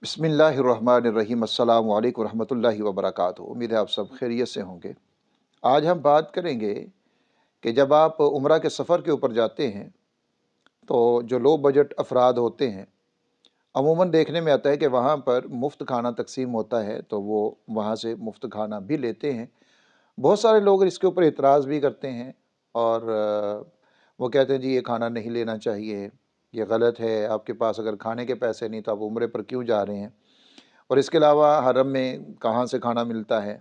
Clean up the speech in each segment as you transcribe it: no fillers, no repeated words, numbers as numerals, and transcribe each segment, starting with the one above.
बिस्मिल्लाहिर्रहमानिर्रहीम अस्सलाम वालेकुम रहमतुल्लाहि व बरकातुहू। उम्मीद है आप सब खैरियत से होंगे। आज हम बात करेंगे कि जब आप उम्रा के सफ़र के ऊपर जाते हैं तो जो लो बजट अफराद होते हैं, अमूमन देखने में आता है कि वहाँ पर मुफ़्त खाना तकसीम होता है तो वो वहाँ से मुफ़्त खाना भी लेते हैं। बहुत सारे लोग इसके ऊपर इतराज़ भी करते हैं और वो कहते हैं जी ये खाना नहीं लेना चाहिए, ये गलत है, आपके पास अगर खाने के पैसे नहीं तो आप उम्रे पर क्यों जा रहे हैं। और इसके अलावा हरम में कहाँ से खाना मिलता है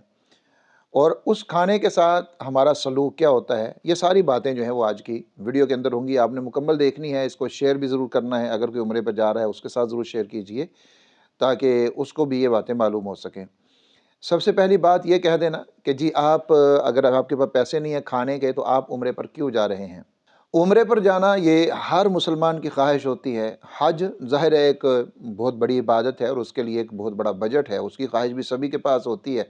और उस खाने के साथ हमारा सलूक क्या होता है, ये सारी बातें जो हैं वो आज की वीडियो के अंदर होंगी। आपने मुकम्मल देखनी है, इसको शेयर भी ज़रूर करना है। अगर कोई उम्रे पर जा रहा है उसके साथ ज़रूर शेयर कीजिए ताकि उसको भी ये बातें मालूम हो सकें। सबसे पहली बात ये कह देना कि जी आप अगर आपके पास पैसे नहीं है खाने के तो आप उम्रे पर क्यों जा रहे हैं। उम्रे पर जाना ये हर मुसलमान की ख्वाहिश होती है। हज ज़ाहिर है एक बहुत बड़ी इबादत है और उसके लिए एक बहुत बड़ा बजट है, उसकी ख्वाहिश भी सभी के पास होती है।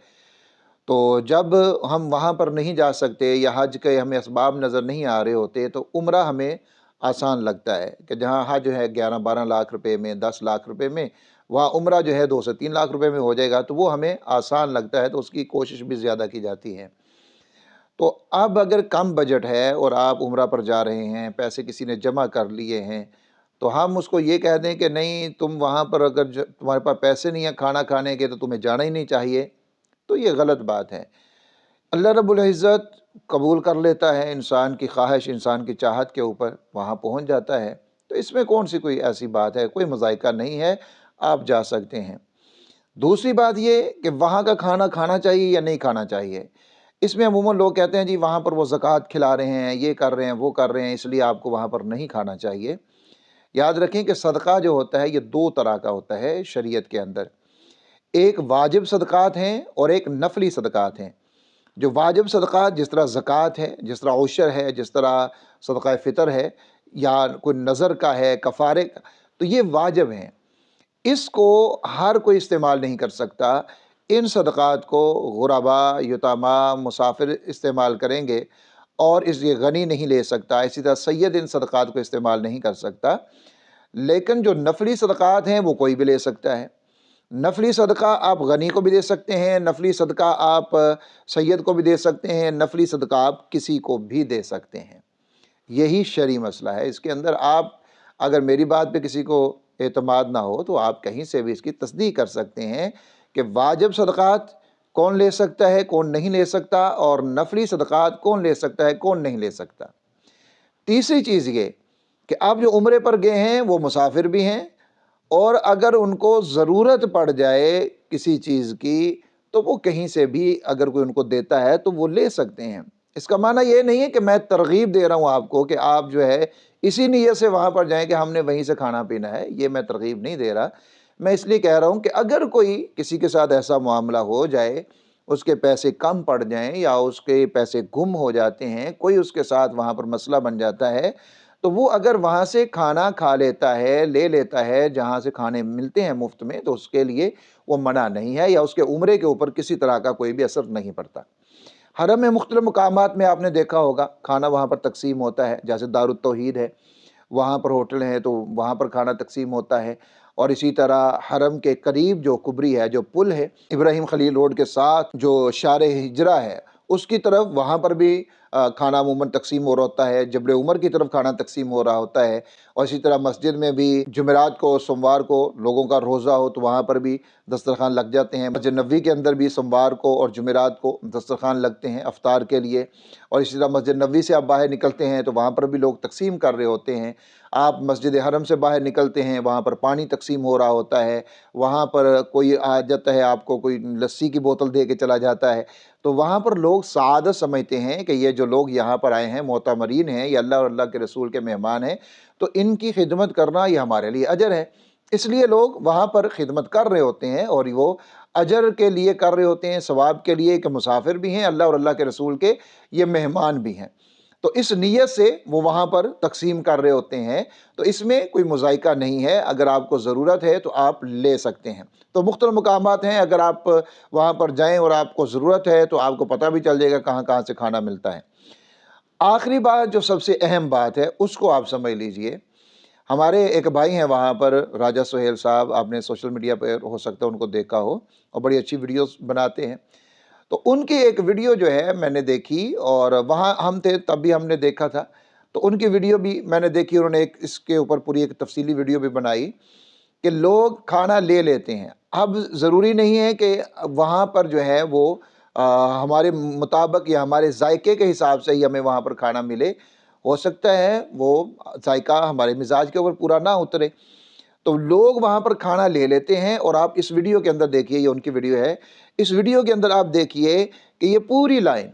तो जब हम वहाँ पर नहीं जा सकते या हज के हमें असबाब नज़र नहीं आ रहे होते तो उम्रा हमें आसान लगता है कि जहाँ हज है 11-12 लाख रुपए में, 10 लाख रुपए में, वहाँ उम्रा जो है 2 से 3 लाख रुपए में हो जाएगा, तो वो हमें आसान लगता है, तो उसकी कोशिश भी ज़्यादा की जाती है। तो अब अगर कम बजट है और आप उम्रा पर जा रहे हैं, पैसे किसी ने जमा कर लिए हैं, तो हम उसको ये कह दें कि नहीं तुम वहाँ पर अगर तुम्हारे पास पैसे नहीं है खाना खाने के तो तुम्हें जाना ही नहीं चाहिए, तो ये गलत बात है। अल्लाह रब्बुल इज़्ज़त कबूल कर लेता है इंसान की ख्वाहिश, इंसान की चाहत के ऊपर वहाँ पहुँच जाता है, तो इसमें कौन सी कोई ऐसी बात है, कोई मज़ाइका नहीं है, आप जा सकते हैं। दूसरी बात ये कि वहाँ का खाना खाना चाहिए या नहीं खाना चाहिए। इसमें अमूमन लोग कहते हैं जी वहाँ पर वो ज़कात खिला रहे हैं, ये कर रहे हैं, वो कर रहे हैं, इसलिए आपको वहाँ पर नहीं खाना चाहिए। याद रखें कि सदका जो होता है ये 2 तरह का होता है शरीयत के अंदर। एक वाजिब सदक़ात हैं और एक नफ़ली सदक़ात हैं। जो वाजिब सदक़ात जिस तरह ज़कात है, जिस तरह उशर है, जिस तरह सदक़ा फ़ितर है या कोई नज़र का है, कफ़ारे का, तो ये वाजिब हैं। इसको हर कोई इस्तेमाल नहीं कर सकता। इन सदक़ात को गुरबा, यतामा, मुसाफ़िर इस्तेमाल करेंगे और इस ये गनी नहीं ले सकता। इसी तरह सय्यद इन सदक़ात को इस्तेमाल नहीं कर सकता। लेकिन जो नफ़ली सदक़ात हैं वो कोई भी ले सकता है। नफ़ली सदका आप गनी को भी दे सकते हैं, नफ़ली सदका आप सय्यद को भी दे सकते हैं, नफ़ली सदका आप किसी को भी दे सकते हैं। यही शरई मसला है। इसके अंदर आप अगर मेरी बात पे किसी को एतमाद ना हो तो आप कहीं से भी इसकी तस्दीक कर सकते हैं कि वाजिब सदक़ात कौन ले सकता है, कौन नहीं ले सकता और नफ़ली सदक़ात कौन ले सकता है, कौन नहीं ले सकता। तीसरी चीज़ ये कि आप जो उम्रे पर गए हैं वो मुसाफिर भी हैं और अगर उनको ज़रूरत पड़ जाए किसी चीज़ की तो वो कहीं से भी अगर कोई उनको देता है तो वो ले सकते हैं। इसका माना ये नहीं है कि मैं तरग़ीब दे रहा हूँ आपको कि आप जो है इसी नीयत से वहाँ पर जाएँ कि हमने वहीं से खाना पीना है, ये मैं तरग़ीब नहीं दे रहा। मैं इसलिए कह रहा हूँ कि अगर कोई किसी के साथ ऐसा मामला हो जाए, उसके पैसे कम पड़ जाएँ या उसके पैसे गुम हो जाते हैं, कोई उसके साथ वहाँ पर मसला बन जाता है, तो वो अगर वहाँ से खाना खा लेता है, ले लेता है, जहाँ से खाने मिलते हैं मुफ़्त में, तो उसके लिए वो मना नहीं है या उसके उम्रे के ऊपर किसी तरह का कोई भी असर नहीं पड़ता। हरम में मुख्तलिफ़ मकामात में आपने देखा होगा, खाना वहाँ पर तक़सीम होता है, जैसे दारुत तौहीद है, वहाँ पर होटल हैं तो वहाँ पर खाना तक़सीम होता है। और इसी तरह हरम के करीब जो कुबरी है, जो पुल है, इब्राहिम खलील रोड के साथ जो शार हिजरा है, उसकी तरफ वहाँ पर भी खाना अमूमन तक़सीम हो रहा होता है। जबल उमर की तरफ खाना तक़सीम हो रहा होता है और इसी तरह मस्जिद में भी जुमेरात को, सोमवार को लोगों का रोज़ा हो तो वहाँ पर भी दस्तरख़ान लग जाते हैं। मस्जिद नबवी के अंदर भी सोमवार को और जुमेरात को दस्तरख़ान लगते हैं इफ्तार के लिए। और इसी तरह मस्जिद नबवी से आप बाहर निकलते हैं तो वहाँ पर भी लोग तक़सीम कर रहे होते हैं। आप मस्जिद हरम से बाहर निकलते हैं, वहाँ पर पानी तक़सीम हो रहा होता है, वहाँ पर कोई आ जाता है, आपको कोई लस्सी की बोतल दे के चला जाता है, तो वहाँ पर लोग सआदत समझते हैं कि ये जो लोग यहाँ पर आए हैं मोतमरीन हैं, ये अल्लाह और अल्लाह के रसूल के मेहमान हैं, तो इनकी खिदमत करना ये हमारे लिए अजर है। इसलिए लोग वहाँ पर खिदमत कर रहे होते हैं और वो अजर के लिए कर रहे होते हैं, सवाब के लिए कि मुसाफिर भी हैं, अल्लाह और अल्लाह के रसूल के ये मेहमान भी हैं। तो इस नीयत से वो वहाँ पर तक़सीम कर रहे होते हैं, तो इसमें कोई मुज़ाइका नहीं है। अगर आपको ज़रूरत है तो आप ले सकते हैं। तो मुख्तलिफ़ मकामात हैं, अगर आप वहाँ पर जाएँ और आपको ज़रूरत है तो आपको पता भी चल जाएगा कहाँ-कहाँ से खाना मिलता है। आखिरी बात जो सबसे अहम बात है उसको आप समझ लीजिए। हमारे एक भाई हैं वहाँ पर, राजा सुहेल साहब, आपने सोशल मीडिया पर हो सकता है उनको देखा हो, और बड़ी अच्छी वीडियोस बनाते हैं। तो उनकी एक वीडियो जो है मैंने देखी, और वहाँ हम थे तब भी हमने देखा था, तो उनकी वीडियो भी मैंने देखी। उन्होंने एक इसके ऊपर पूरी एक तफसीली वीडियो भी बनाई कि लोग खाना ले लेते हैं। अब ज़रूरी नहीं है कि वहाँ पर जो है वो हमारे मुताबिक या हमारे जायके के हिसाब से ही हमें वहाँ पर खाना मिले। हो सकता है वो जायका हमारे मिजाज के ऊपर पूरा ना उतरे, तो लोग वहाँ पर खाना ले लेते हैं। और आप इस वीडियो के अंदर देखिए, ये उनकी वीडियो है, इस वीडियो के अंदर आप देखिए कि ये पूरी लाइन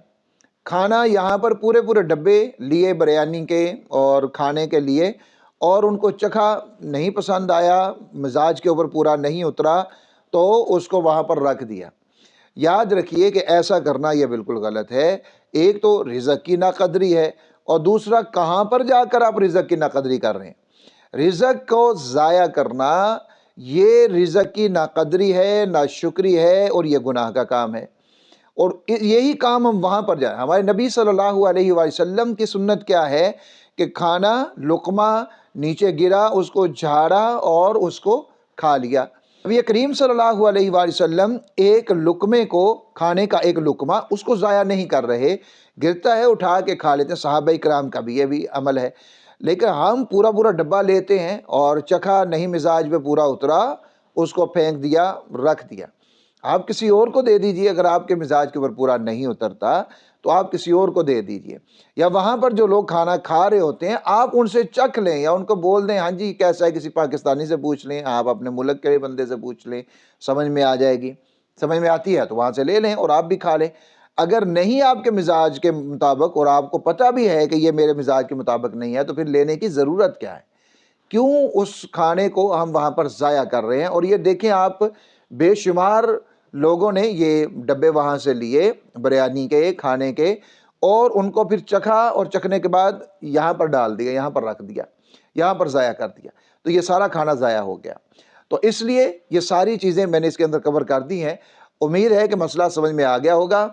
खाना यहाँ पर पूरे पूरे डब्बे लिए बिरयानी के और खाने के लिए, और उनको चखा, नहीं पसंद आया, मिजाज के ऊपर पूरा नहीं उतरा, तो उसको वहाँ पर रख दिया। याद रखिए कि ऐसा करना ये बिल्कुल गलत है। एक तो रिज़्क़ की नाक़दरी है, और दूसरा कहाँ पर जाकर आप रिज़्क़ की नाक़दरी कर रहे हैं। रिज़्क़ को ज़ाया करना ये रिज़्क़ की नाक़दरी है, नाशुक्री है, और ये गुनाह का काम है। और यही काम हम वहाँ पर जाए। हमारे नबी सल्लल्लाहु अलैहि वसल्लम की सुन्नत क्या है कि खाना लुक़मा नीचे गिरा, उसको झाड़ा और उसको खा लिया। नबी करीम सल्लल्लाहु अलैहि वसल्लम एक लुक़मे को, खाने का एक लुक़मा, उसको ज़ाया नहीं कर रहे, गिरता है उठा के खा लेते हैं। सहाबा किराम का भी ये भी अमल है। लेकिन हम पूरा पूरा डब्बा लेते हैं और चखा नहीं, मिजाज पे पूरा उतरा, उसको फेंक दिया, रख दिया। आप किसी और को दे दीजिए, अगर आपके मिजाज के ऊपर पूरा नहीं उतरता तो आप किसी और को दे दीजिए। या वहाँ पर जो लोग खाना खा रहे होते हैं आप उनसे चख लें, या उनको बोल दें हाँ जी कैसा है, किसी पाकिस्तानी से पूछ लें, आप अपने मुल्क के बंदे से पूछ लें, समझ में आ जाएगी। समझ में आती है तो वहाँ से ले लें और आप भी खा लें। अगर नहीं आपके मिजाज के मुताबिक, और आपको पता भी है कि ये मेरे मिजाज के मुताबिक नहीं है, तो फिर लेने की ज़रूरत क्या है? क्यों उस खाने को हम वहाँ पर ज़ाया कर रहे हैं? और ये देखें आप, बेशुमार लोगों ने ये डब्बे वहाँ से लिए बिरयानी के, खाने के, और उनको फिर चखा, और चखने के बाद यहाँ पर डाल दिया, यहाँ पर रख दिया, यहाँ पर ज़ाया कर दिया, तो ये सारा खाना ज़ाया हो गया। तो इसलिए ये सारी चीज़ें मैंने इसके अंदर कवर कर दी हैं। उम्मीद है कि मसला समझ में आ गया होगा।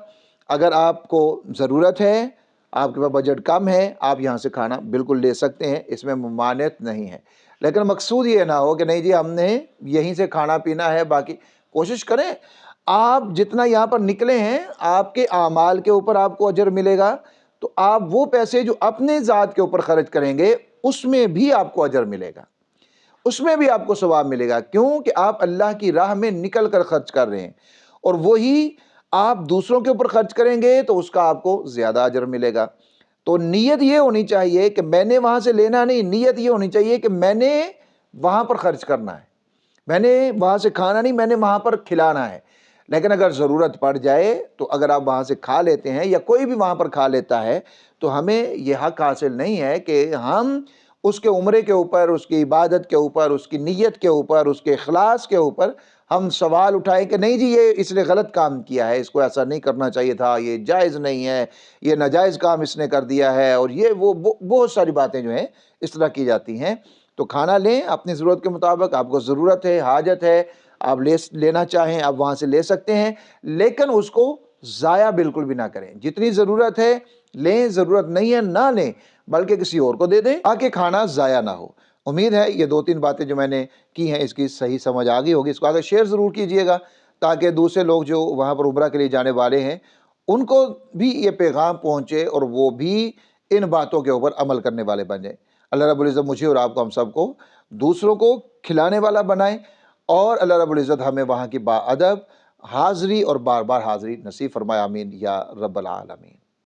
अगर आपको ज़रूरत है, आपके पास बजट कम है, आप यहाँ से खाना बिल्कुल ले सकते हैं, इसमें ममानियत नहीं है। लेकिन मकसूद ये ना हो कि नहीं जी हमने यहीं से खाना पीना है, बाकी कोशिश करें आप जितना यहाँ पर निकले हैं, आपके आमाल के ऊपर आपको अजर मिलेगा, तो आप वो पैसे जो अपने ज़ात के ऊपर खर्च करेंगे उसमें भी आपको अजर मिलेगा, उसमें भी आपको सवाब मिलेगा। क्यों कि आप अल्लाह की राह में निकल कर खर्च कर रहे हैं, और वही आप दूसरों के ऊपर खर्च करेंगे तो उसका आपको ज़्यादा अजर मिलेगा। तो नीयत ये होनी चाहिए कि मैंने वहाँ से लेना नहीं, नीयत ये होनी चाहिए कि मैंने वहाँ पर खर्च करना है, मैंने वहाँ से खाना नहीं, मैंने वहाँ पर खिलाना है। लेकिन अगर ज़रूरत पड़ जाए तो अगर आप वहाँ से खा लेते हैं, या कोई भी वहाँ पर खा लेता है, तो हमें यह हक़ हासिल नहीं है कि हम उसके उम्रे के ऊपर, उसकी इबादत के ऊपर, उसकी नीयत के ऊपर, उसके इखलास के ऊपर हम सवाल उठाएं कि नहीं जी ये इसने गलत काम किया है, इसको ऐसा नहीं करना चाहिए था, ये जायज़ नहीं है, ये नाजायज़ काम इसने कर दिया है, और ये वो बहुत सारी बातें जो हैं इस तरह की जाती हैं। तो खाना लें अपनी ज़रूरत के मुताबिक, आपको ज़रूरत है, हाजत है, आप लेना चाहें आप वहाँ से ले सकते हैं, लेकिन उसको ज़ाया बिल्कुल भी ना करें। जितनी ज़रूरत है लें, ज़रूरत नहीं है ना लें, बल्कि किसी और को दे दें ताकि खाना ज़ाया ना हो। उम्मीद है ये 2-3 बातें जो मैंने की हैं इसकी सही समझ आ गई होगी। इसको आगे शेयर ज़रूर कीजिएगा ताकि दूसरे लोग जो वहाँ पर उम्रा के लिए जाने वाले हैं उनको भी ये पैगाम पहुँचे और वो भी इन बातों के ऊपर अमल करने वाले बन जाएँ। अल्लाह रब्बुल इज़्ज़त मुझे और आपको, हम सबको दूसरों को खिलाने वाला बनाए, और अल्लाह रब्बुल इज़्ज़त हमें वहाँ की बाअदब हाज़िरी और बार बार हाज़िरी नसीब फरमाए। आमीन या रब्बल आलमीन।